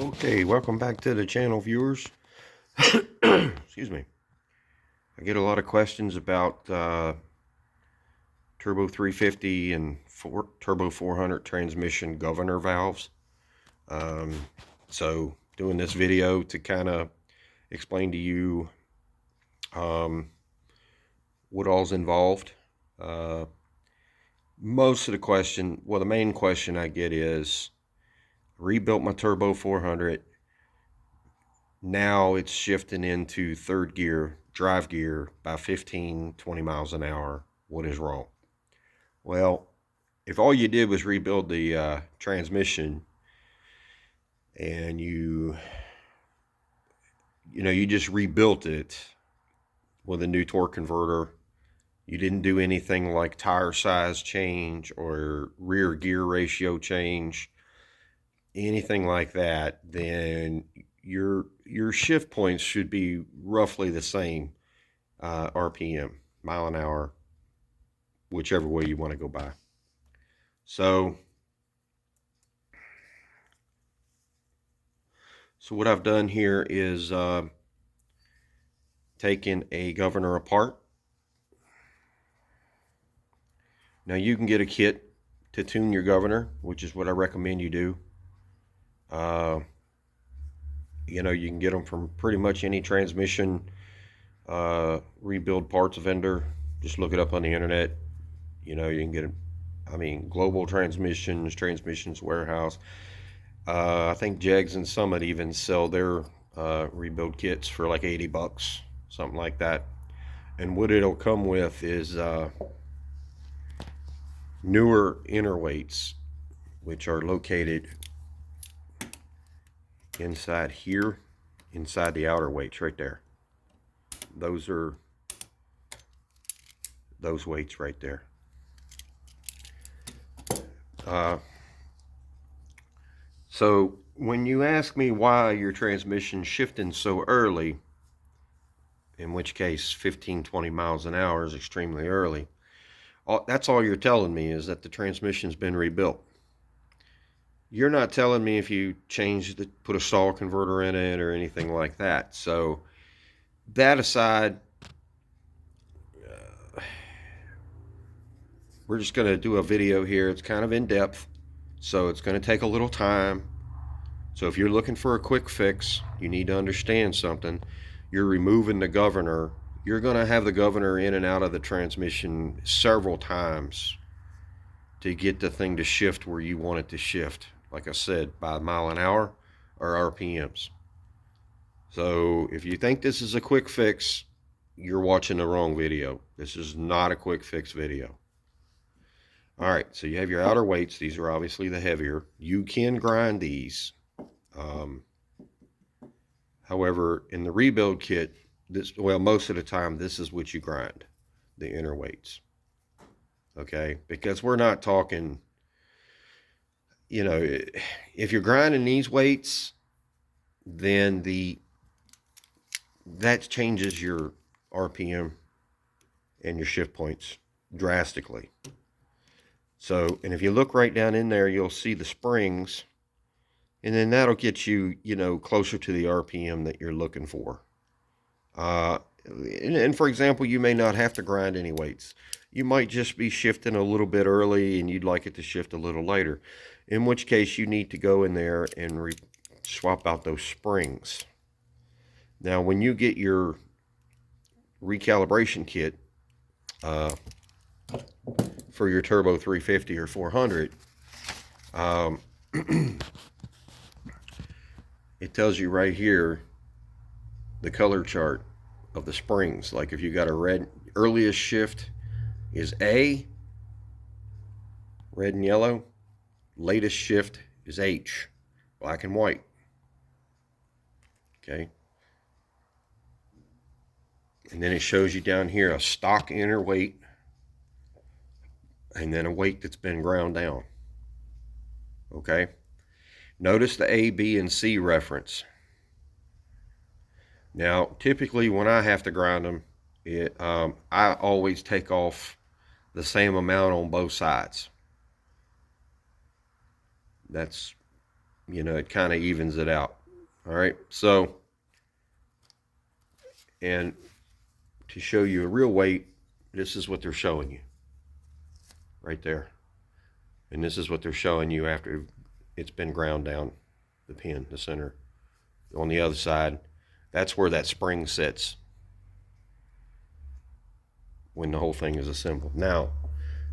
Okay, welcome back to the channel, viewers. Excuse me. I get a lot of questions about Turbo 350 and Turbo 400 transmission governor valves. So doing this video to kind of explain to you what all's involved. Most of the question, well, the main question I get is, rebuilt my Turbo 400. Now it's shifting into third gear, drive gear, by 15, 20 miles an hour. What is wrong? Well, if all you did was rebuild the transmission and you just rebuilt it with a new torque converter, you didn't do anything like tire size change or rear gear ratio change, anything like that, then your shift points should be roughly the same RPM, mile an hour, whichever way you want to go by. So what I've done here is taken a governor apart. Now you can get a kit to tune your governor, which is what I recommend you do. You can get them from pretty much any transmission rebuild parts vendor. Just look it up on the internet. You can get them. Global Transmissions Warehouse. I think Jegs and Summit even sell their rebuild kits for like $80, something like that. And what it'll come with is newer inner weights, which are located inside here, inside the outer weights right there. Those are those weights right there. So when you ask me why your transmission's shifting so early, in which case 15, 20 miles an hour is extremely early, that's all you're telling me, is that the transmission's been rebuilt. You're not telling me if you put a stall converter in it or anything like that. So that aside, we're just going to do a video here. It's kind of in depth, so it's going to take a little time. So if you're looking for a quick fix, you need to understand something. You're removing the governor. You're going to have the governor in and out of the transmission several times to get the thing to shift where you want it to shift. Like I said, by mile an hour or RPMs. So if you think this is a quick fix, you're watching the wrong video. This is not a quick fix video. All right, so you have your outer weights. These are obviously the heavier. You can grind these. However, in the rebuild kit, most of the time, this is what you grind, the inner weights. Okay, because we're not talking, if you're grinding these weights, then that changes your RPM and your shift points drastically. So, and if you look right down in there, you'll see the springs, and then that'll get you, closer to the RPM that you're looking for. And for example, you may not have to grind any weights. You might just be shifting a little bit early and you'd like it to shift a little later, in which case you need to go in there and swap out those springs. Now, when you get your recalibration kit for your Turbo 350 or 400, it tells you right here the color chart of the springs. Like if you got a red, earliest shift is A, red and yellow. Latest shift is H, black and white. Okay. And then it shows you down here a stock inner weight, and then a weight that's been ground down. Okay. Notice the A, B, and C reference. Now, typically when I have to grind them, I always take off the same amount on both sides. That's you know, it kind of evens it out. All right, so, and to show you a real weight, this is what they're showing you right there. And this is what they're showing you after it's been ground down, the pin, the center. On the other side, that's where that spring sits when the whole thing is assembled. Now,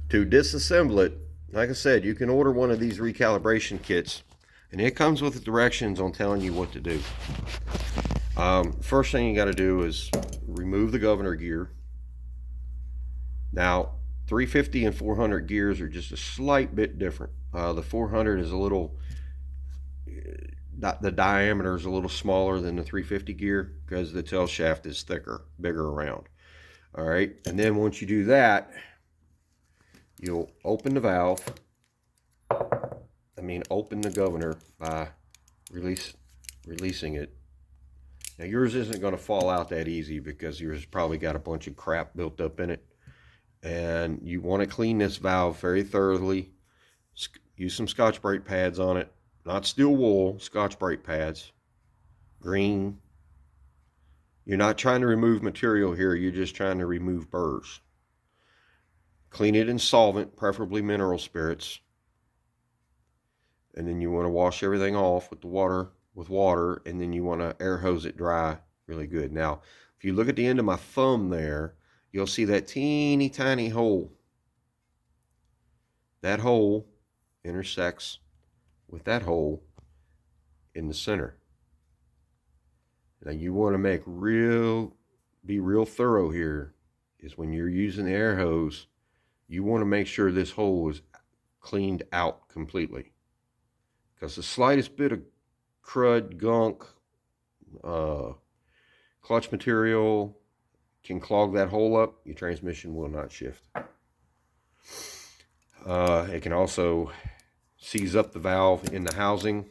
to disassemble it, like I said, you can order one of these recalibration kits, and it comes with the directions on telling you what to do. First thing you got to do is remove the governor gear. Now, 350 and 400 gears are just a slight bit different. The 400 is a little, the diameter is a little smaller than the 350 gear because the tail shaft is thicker, bigger around. All right, and then once you do that, you'll open the valve. Open the governor by releasing it. Now yours isn't going to fall out that easy because yours probably got a bunch of crap built up in it. And you want to clean this valve very thoroughly. Use some Scotch-Brite pads on it. Not steel wool, Scotch-Brite pads. Green. You're not trying to remove material here. You're just trying to remove burrs. Clean it in solvent, preferably mineral spirits. And then you want to wash everything off with the water, and then you want to air hose it dry really good. Now, if you look at the end of my thumb there, you'll see that teeny tiny hole. That hole intersects with that hole in the center. Now you want to be real thorough here, is when you're using the air hose, you want to make sure this hole is cleaned out completely. Because the slightest bit of crud, gunk, clutch material can clog that hole up. Your transmission will not shift. It can also seize up the valve in the housing,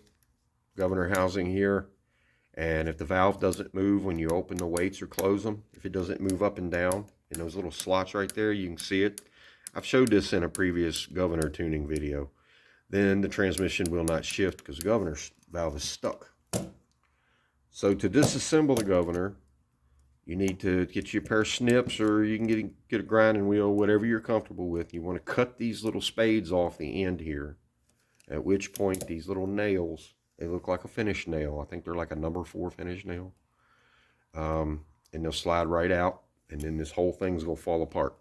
governor housing here. And if the valve doesn't move when you open the weights or close them, if it doesn't move up and down in those little slots right there, you can see it. I've showed this in a previous governor tuning video. Then the transmission will not shift because the governor valve is stuck. So to disassemble the governor, you need to get you a pair of snips, or you can get a grinding wheel, whatever you're comfortable with. You want to cut these little spades off the end here, at which point these little nails, they look like a finish nail. I think they're like a number 4 finish nail. And they'll slide right out, and then this whole thing's going to fall apart.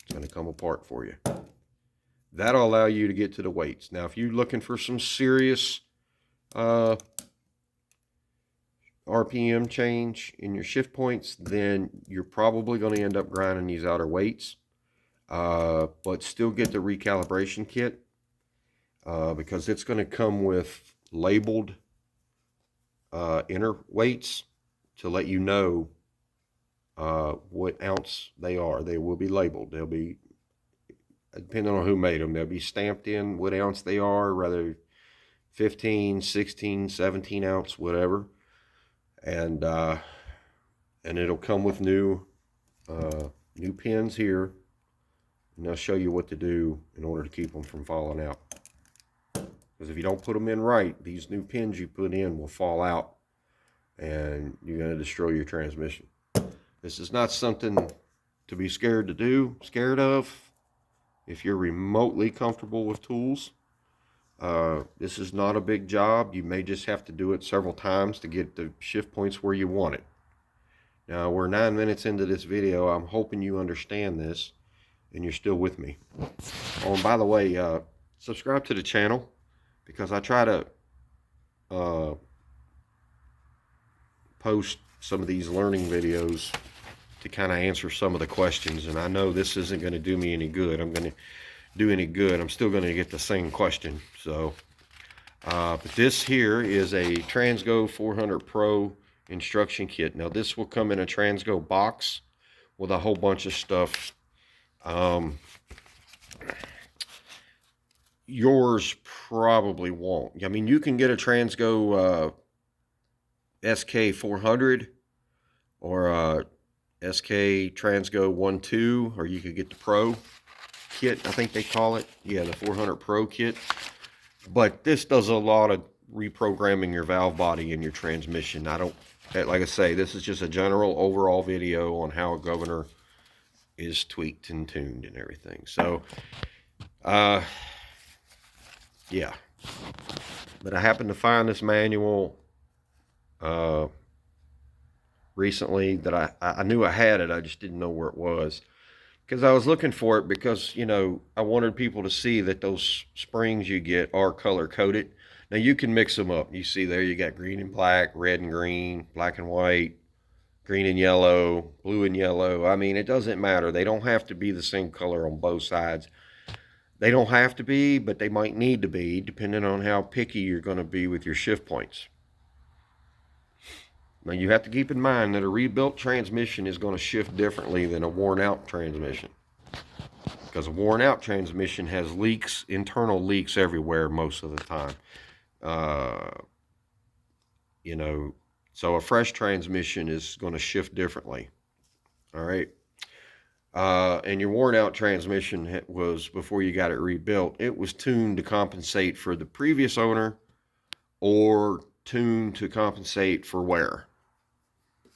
It's going to come apart for you. That'll allow you to get to the weights. Now, if you're looking for some serious RPM change in your shift points, then you're probably going to end up grinding these outer weights. But still get the recalibration kit because it's going to come with labeled inner weights to let you know what ounce they are. They will be labeled. They'll be, depending on who made them, they'll be stamped in what ounce they are, whether 15, 16, 17 ounce, whatever. And it'll come with new pins here, and they'll show you what to do in order to keep them from falling out. Because if you don't put them in right, these new pins you put in will fall out, and you're going to destroy your transmission. This is not something to be scared of. If you're remotely comfortable with tools, this is not a big job. You may just have to do it several times to get the shift points where you want it. Now, we're 9 minutes into this video. I'm hoping you understand this and you're still with me. Oh, and by the way, subscribe to the channel, because I try to post some of these learning videos to kind of answer some of the questions. And I know this isn't going to do me any good. I'm still going to get the same question. So, but this here is a Transgo 400 Pro instruction kit. Now this will come in a Transgo box with a whole bunch of stuff. Yours probably won't. I mean, you can get a Transgo SK 400 or a SK Transgo 1.2, or you could get the Pro kit, I think they call it. Yeah, the 400 Pro kit. But this does a lot of reprogramming your valve body in your transmission. I don't, like I say, this is just a general overall video on how a governor is tweaked and tuned and everything. So, yeah. But I happened to find this manual recently that I knew I had it. I just didn't know where it was. Because I was looking for it because, you know, I wanted people to see that those springs you get are color coded. Now you can mix them up. You see there you got green and black, red and green, black and white, green and yellow, blue and yellow. I mean, it doesn't matter. They don't have to be the same color on both sides. They don't have to be, but they might need to be, depending on how picky you're going to be with your shift points. Now you have to keep in mind that a rebuilt transmission is going to shift differently than a worn out transmission. Because a worn out transmission has leaks, internal leaks everywhere most of the time. You know, so a fresh transmission is going to shift differently. All right. And your worn out transmission was, before you got it rebuilt, it was tuned to compensate for the previous owner or tuned to compensate for wear.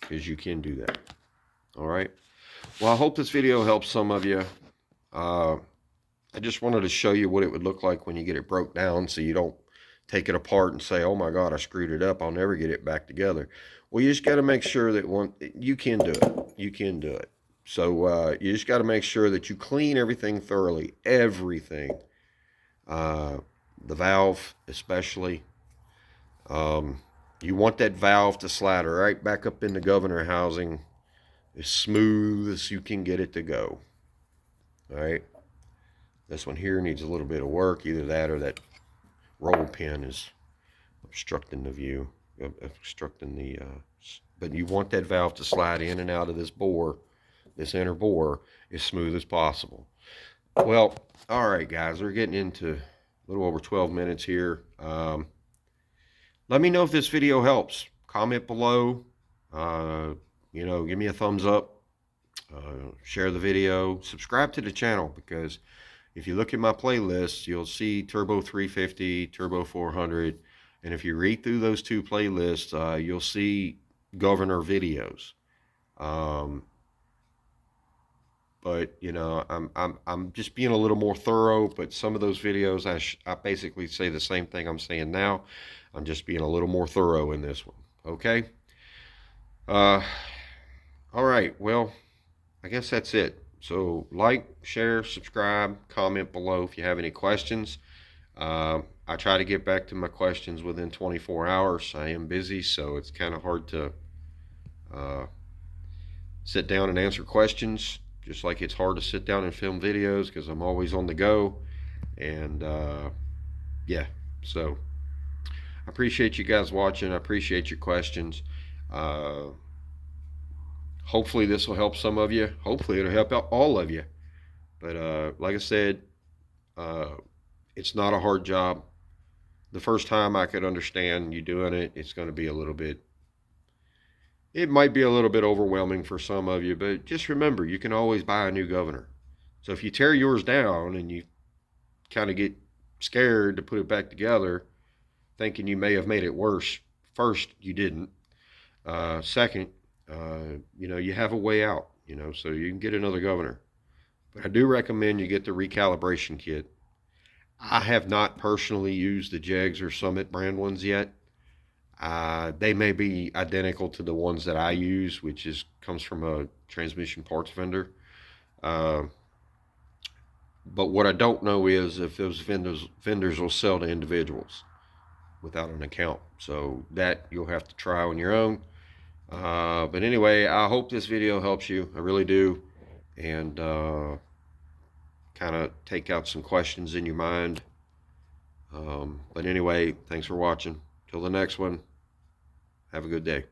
Because you can do that. All right. Well, I hope this video helps some of you. I just wanted to show you what it would look like when you get it broke down, so you don't take it apart and say, oh my God, I screwed it up, I'll never get it back together. Well, you just got to make sure that you can do it. You can do it. So you just got to make sure that you clean everything thoroughly. Everything. The valve especially. You want that valve to slide right back up in the governor housing as smooth as you can get it to go. All right. This one here needs a little bit of work. Either that or that roll pin is obstructing the view, obstructing the, but you want that valve to slide in and out of this bore, this inner bore, as smooth as possible. Well, all right, guys, we're getting into a little over 12 minutes here. Let me know if this video helps. Comment below. You know, give me a thumbs up. Share the video. Subscribe to the channel, because if you look at my playlists, you'll see Turbo 350, Turbo 400. And if you read through those two playlists, you'll see governor videos. But you know, I'm just being a little more thorough. But some of those videos, I basically say the same thing I'm saying now. I'm just being a little more thorough in this one. Okay. All right. Well, I guess that's it. So like, share, subscribe, comment below if you have any questions. I try to get back to my questions within 24 hours. I am busy, so it's kind of hard to sit down and answer questions. Just like it's hard to sit down and film videos because I'm always on the go. And yeah, so I appreciate you guys watching. I appreciate your questions. Hopefully this will help some of you. Hopefully it'll help out all of you. But like I said, it's not a hard job. The first time I could understand you doing it, it's going to be a little bit, it might be a little bit overwhelming for some of you, but just remember, you can always buy a new governor. So if you tear yours down and you kind of get scared to put it back together, thinking you may have made it worse, first, you didn't. Second, you know, you have a way out, you know, so you can get another governor. But I do recommend you get the recalibration kit. I have not personally used the Jegs or Summit brand ones yet. They may be identical to the ones that I use, which comes from a transmission parts vendor. But what I don't know is if those vendors will sell to individuals without an account. So that you'll have to try on your own. But anyway, I hope this video helps you. I really do. And kind of take out some questions in your mind. But anyway, thanks for watching. Till the next one, have a good day.